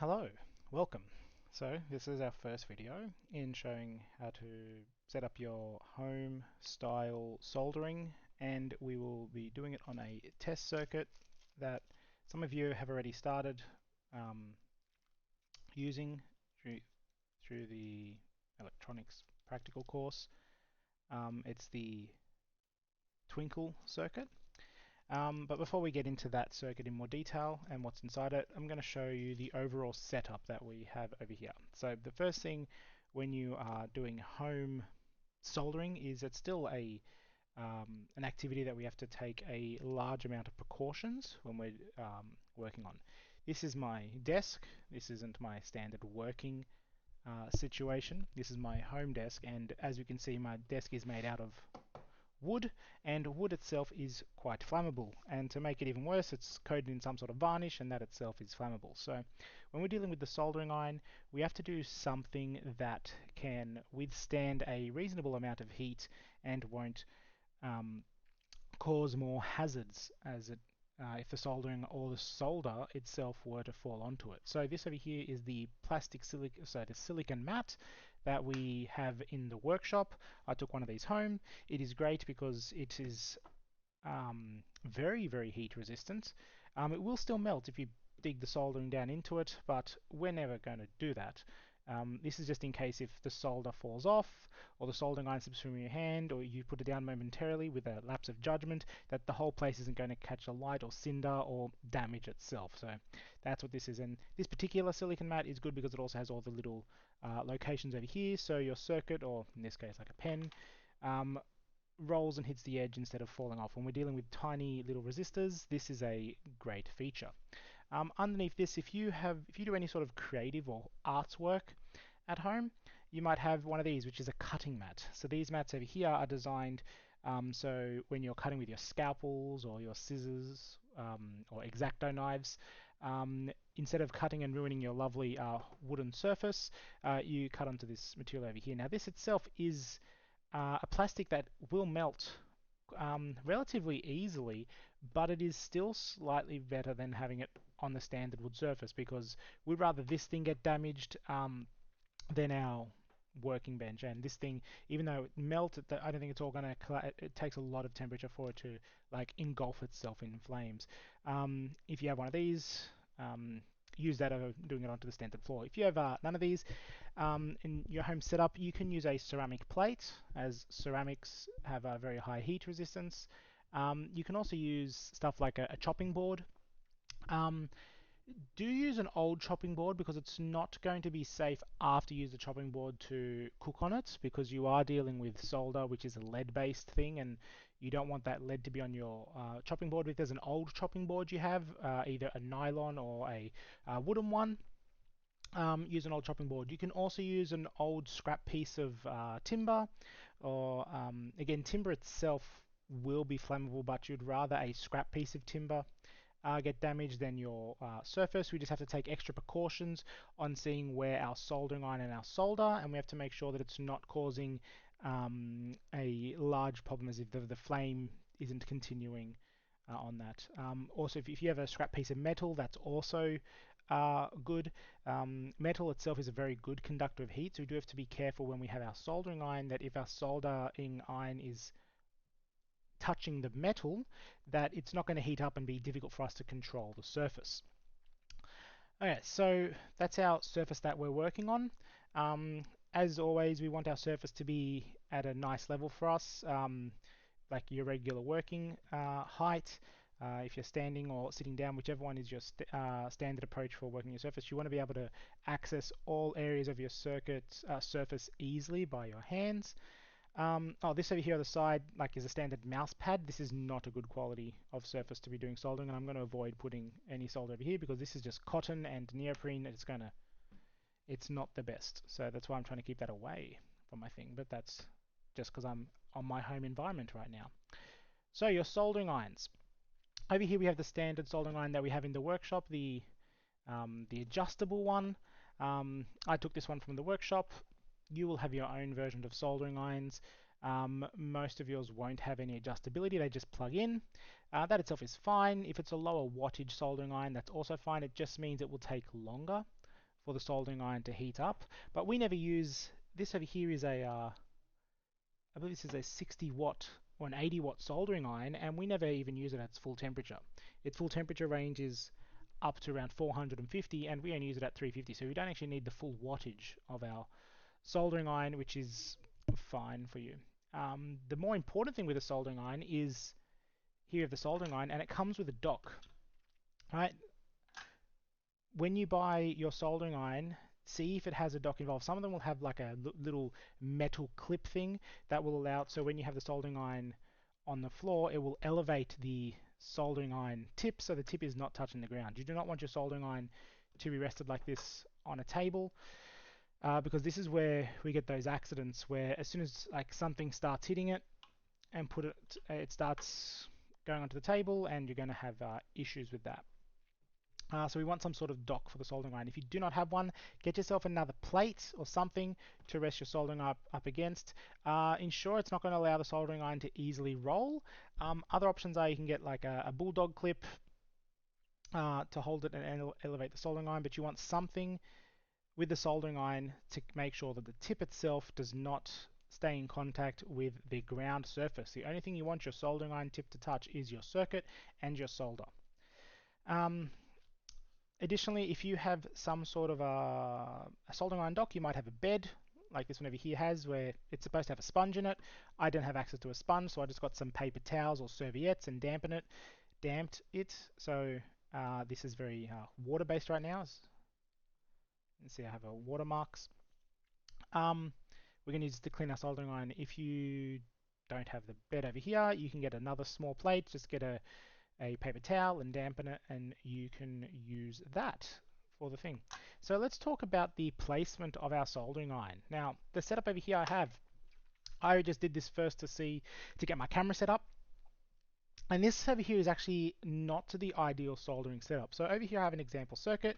Hello, welcome. So this is our first video in showing how to set up your home style soldering, and we will be doing it on a test circuit that some of you have already started um, using through, through the electronics practical course. It's the Twinkle circuit. But before we get into that circuit in more detail and what's inside it, I'm going to show you the overall setup that we have over here. So the first thing when you are doing home soldering is it's still an activity that we have to take a large amount of precautions when we're working on. This is my desk. This isn't my standard working situation. This is my home desk, and as you can see, my desk is made out of wood, and wood itself is quite flammable. And to make it even worse, it's coated in some sort of varnish, and that itself is flammable. So when we're dealing with the soldering iron, we have to do something that can withstand a reasonable amount of heat and won't um, cause more hazards as it if the soldering or the solder itself were to fall onto it. So this over here is the the silicon mat that we have in the workshop. I took one of these home. It is great because it is very heat resistant. It will still melt if you dig the soldering down into it, but we're never going to do that. This is just in case if the solder falls off, or the soldering iron slips from your hand, or you put it down momentarily with a lapse of judgment, that the whole place isn't going to catch alight or cinder or damage itself. So that's what this is. And this particular silicon mat is good because it also has all the little locations over here. So your circuit, or in this case like a pen, um, rolls and hits the edge instead of falling off. When we're dealing with tiny little resistors, this is a great feature. Underneath this, if you do any sort of creative or artwork at home, you might have one of these, which is a cutting mat. So these mats over here are designed so when you're cutting with your scalpels or your scissors or X-Acto knives, instead of cutting and ruining your lovely wooden surface, you cut onto this material over here. Now this itself is a plastic that will melt relatively easily, but it is still slightly better than having it on the standard wood surface, because we'd rather this thing get damaged than our working bench. And this thing, even though it melted, I don't think it's all going to, it takes a lot of temperature for it to like engulf itself in flames. If you have one of these, use that over doing it onto the standard floor. If you have none of these in your home setup, you can use a ceramic plate, as ceramics have a very high heat resistance. You can also use stuff like a chopping board. Um, do use an old chopping board, because it's not going to be safe after you use the chopping board to cook on it, because you are dealing with solder, which is a lead-based thing, and you don't want that lead to be on your chopping board. If there's an old chopping board you have, either a nylon or a wooden one, use an old chopping board. You can also use an old scrap piece of timber, or again, timber itself will be flammable, but you'd rather a scrap piece of timber get damaged than your surface. We just have to take extra precautions on seeing where our soldering iron and our solder, and we have to make sure that it's not causing a large problem, as if the flame isn't continuing on that. Also, if you have a scrap piece of metal, that's also good. Metal itself is a very good conductor of heat, so we do have to be careful when we have our soldering iron, that if our soldering iron is touching the metal, that it's not going to heat up and be difficult for us to control the surface. Okay, so that's our surface that we're working on. As always, we want our surface to be at a nice level for us, like your regular working height. If you're standing or sitting down, whichever one is your standard approach for working your surface, you want to be able to access all areas of your circuit surface easily by your hands. Oh, this over here on the side, like, is a standard mouse pad. This is not a good quality of surface to be doing soldering, and I'm going to avoid putting any solder over here, because this is just cotton and neoprene. It's not the best. So that's why I'm trying to keep that away from my thing, but that's just because I'm on my home environment right now. So your soldering irons. Over here we have the standard soldering iron that we have in the workshop, the adjustable one. I took this one from the workshop. You will have your own version of soldering irons. Most of yours won't have any adjustability, they just plug in. That itself is fine. If it's a lower wattage soldering iron, that's also fine. It just means it will take longer for the soldering iron to heat up, but we never use this. Over here is a I believe this is a 60 watt or an 80 watt soldering iron, and we never even use it at its full temperature. Its full temperature range is up to around 450, and we only use it at 350, so we don't actually need the full wattage of our soldering iron, which is fine for you. The more important thing with a soldering iron is here of the soldering iron, and it comes with a dock. Right? When you buy your soldering iron, see if it has a dock involved. Some of them will have like a little metal clip thing that will allow it, so when you have the soldering iron on the floor, it will elevate the soldering iron tip so the tip is not touching the ground. You do not want your soldering iron to be rested like this on a table, because this is where we get those accidents where as soon as like something starts hitting it and it starts going onto the table, and you're going to have issues with that. So we want some sort of dock for the soldering iron. If you do not have one, get yourself another plate or something to rest your soldering up against. Ensure it's not going to allow the soldering iron to easily roll. Other options are you can get like a bulldog clip to hold it and elevate the soldering iron, but you want something with the soldering iron to make sure that the tip itself does not stay in contact with the ground surface. The only thing you want your soldering iron tip to touch is your circuit and your solder. Additionally, if you have some sort of a soldering iron dock, you might have a bed like this one over here has, where it's supposed to have a sponge in it. I don't have access to a sponge, so I just got some paper towels or serviettes and damped it. So this is very water-based right now. Let's see, I have a watermarks. We're going to use this to clean our soldering iron. If you don't have the bed over here, you can get another small plate. Just get a paper towel and dampen it, and you can use that for the thing. So let's talk about the placement of our soldering iron. Now, the setup over here I just did this first to get my camera set up. And this over here is actually not the ideal soldering setup. So over here I have an example circuit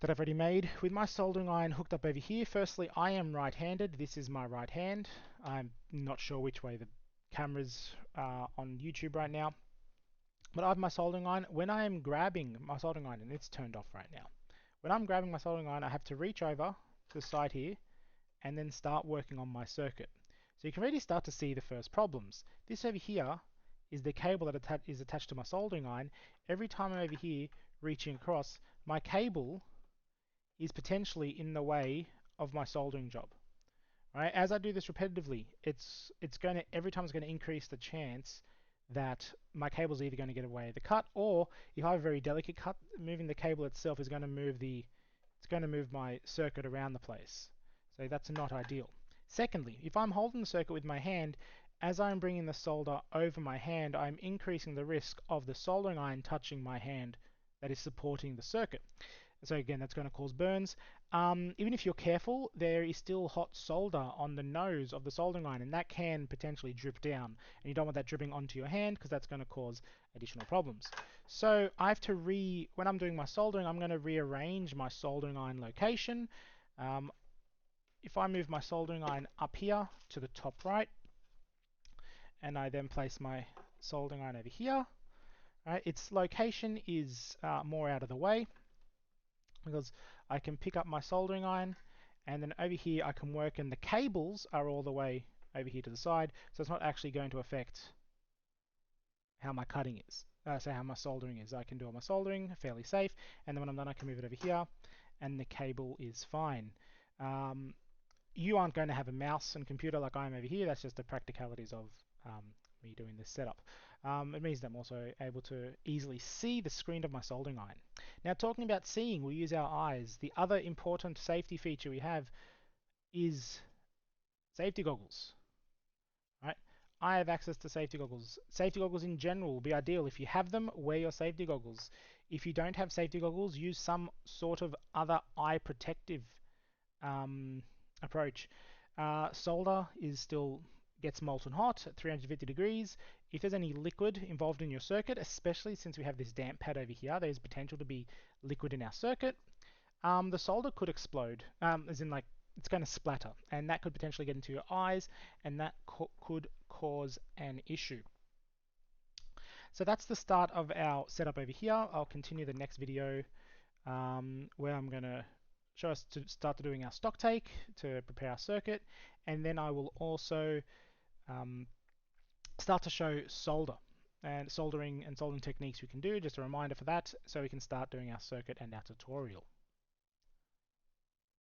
that I've already made with my soldering iron hooked up over here. Firstly, I am right-handed. This is my right hand. I'm not sure which way the camera's on YouTube right now. But I have my soldering iron. When I am grabbing my soldering iron, and it's turned off right now. When I'm grabbing my soldering iron, I have to reach over to the side here and then start working on my circuit. So you can already start to see the first problems. This over here is the cable that is attached to my soldering iron. Every time I'm over here reaching across, my cable is potentially in the way of my soldering job. Right? As I do this repetitively, every time it's going to increase the chance that my cable is either going to get away with the cut, or if I have a very delicate cut, moving the cable itself is going to move my circuit around the place. So that's not ideal. Secondly, if I'm holding the circuit with my hand, as I'm bringing the solder over my hand, I'm increasing the risk of the soldering iron touching my hand that is supporting the circuit. So again, that's going to cause burns. Even if you're careful, there is still hot solder on the nose of the soldering iron, and that can potentially drip down. And you don't want that dripping onto your hand, because that's going to cause additional problems. So I have to when I'm doing my soldering, I'm going to rearrange my soldering iron location. If I move my soldering iron up here to the top right, and I then place my soldering iron over here, right, its location is more out of the way, because I can pick up my soldering iron, and then over here I can work, and the cables are all the way over here to the side, so it's not actually going to affect how my cutting is, so how my soldering is. I can do all my soldering fairly safe, and then when I'm done I can move it over here, and the cable is fine. You aren't going to have a mouse and computer like I am over here. That's just the practicalities of me doing this setup. It means that I'm also able to easily see the screen of my soldering iron. Now, talking about seeing, we use our eyes. The other important safety feature we have is safety goggles. Right? I have access to safety goggles. Safety goggles in general will be ideal. If you have them, wear your safety goggles. If you don't have safety goggles, use some sort of other eye protective approach. Solder gets molten hot at 350 degrees. If there's any liquid involved in your circuit, especially since we have this damp pad over here, there's potential to be liquid in our circuit. The solder could explode, as in like it's going to splatter, and that could potentially get into your eyes, and that could cause an issue. So that's the start of our setup over here. I'll continue the next video where I'm going to show us to start doing our stock take to prepare our circuit, and then I will also start to show solder and soldering techniques we can do, just a reminder for that, so we can start doing our circuit and our tutorial.